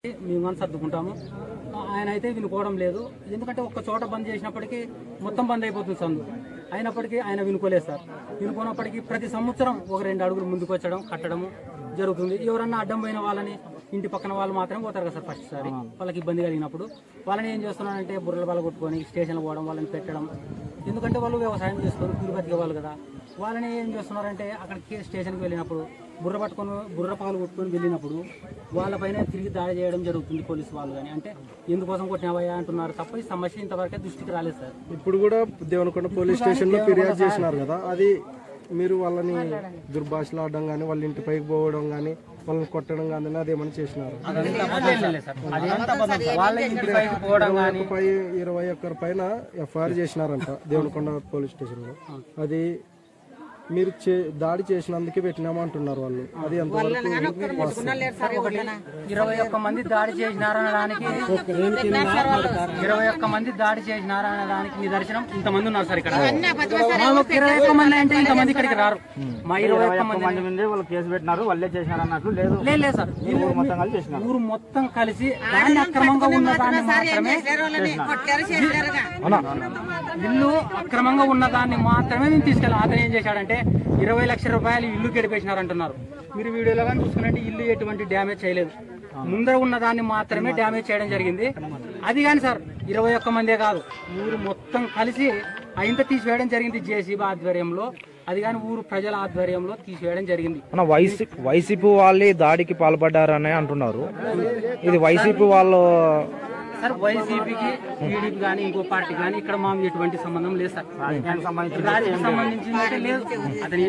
మేము సర్దుకుంటాము. ఆయన అయితే వినుకోవడం లేదు. ఎందుకంటే ఒక్క చోట బంద్ చేసినప్పటికీ మొత్తం బంద్ అయిపోతుంది సందు. అయినప్పటికీ ఆయన వినుకోలేదు సార్. వినుకోనప్పటికీ ప్రతి సంవత్సరం ఒక 2 అడుగులు ముందుకు వచ్చడం కట్టడము జరుగుతుంది. ఎవరన్నా అడ్డం పోయిన వాళ్ళని ఇంటి పక్కన వాళ్ళు మాత్రమే పోతారు కదా సార్. ఫస్ట్ సారి వాళ్ళకి ఇబ్బంది కలిగినప్పుడు వాళ్ళని ఏం చేస్తున్నారంటే బుర్రల బాల కొట్టుకొని స్టేషన్లో పోవడం, వాళ్ళని పెట్టడం. ఎందుకంటే వాళ్ళు వ్యవసాయం చేసుకొని కూలి బతికే వాళ్ళు కదా. వాళ్ళని ఏం చేస్తున్నారంటే అక్కడికి స్టేషన్కి వెళ్ళినప్పుడు బుర్ర పగలు కొట్టుకొని వెళ్ళినప్పుడు వాళ్ళపైన తిరిగి దాడి చేయడం జరుగుతుంది పోలీసు వాళ్ళు. కానీ అంటే ఎందుకోసం కొట్టినవయ్యా అంటున్నారు తప్ప ఈ సమస్య ఇంతవరకే దృష్టికి రాలేదు సార్. ఇప్పుడు కూడా దేవనకొండ పోలీస్ స్టేషన్ లో ఫిర్యాదు చేసినారు కదా, అది మీరు వాళ్ళని దుర్భాషలాడడం కానీ వాళ్ళ ఇంటి పైకి పోవడం కానీ వాళ్ళని కొట్టడం కానీ అదేమని చేసినారు? 21 పైన ఎఫ్ఐఆర్ చేసినారంట దేవనకొండ పోలీస్ స్టేషన్ లో. అది మీరు దాడి చేసినందుకే పెట్టినామంటున్నారు వాళ్ళు. అది ఎంతవరకు? 21 మంది దాడి చేసినారనడానికి 21 మంది దాడి చేసినారనడానికి నిదర్శనం ఇంతమంది ఉన్నారు సార్. ఇక్కడ 21 మంది అంటే ఇంతమంది ఇక్కడికి రారు. మా 21 మంది మీద వాళ్ళు కేసు పెట్టినారు, వాళ్ళే చేసినారు అన్నట్లు లేదు. లేదు సార్, ఊరు మొత్తం కలిసి దాన్ని అక్రమంగా ఉన్న దాన్ని మాత్రమే ఇల్లు అక్రమంగా ఉన్న దాన్ని మాత్రమే మేము తీసుకెళ్ళాం. అతను ఏం చేశాడంటే 20 లక్షల రూపాయలు ఇల్లు గడిపేసినారు అంటున్నారు. మీరు వీడియోలో కానీ చూసుకున్నట్టు ఇల్లు ఎటువంటి డ్యామేజ్ చేయలేదు. ముందర ఉన్న దాన్ని మాత్రమే డ్యామేజ్ చేయడం జరిగింది. అది కానీ సార్ 21 మందే కాదు, ఊరు మొత్తం కలిసి ainత తీసివేయడం జరిగింది జేసీబీ ఆధ్వర్యంలో. అది కానీ ఊరు ప్రజల ఆధ్వర్యంలో తీసివేయడం జరిగింది. వైసీపీ వాళ్ళే దాడికి పాల్పడ్డారని అంటున్నారు. ఇది వైసీపీ వాళ్ళు సార్. వైసీపీకి టీడీపీ కానీ ఇంకో పార్టీ కానీ ఇక్కడ మాకు ఎటువంటి సంబంధం లేదు సార్. రాజకీయానికి సంబంధించి లేదు. అతని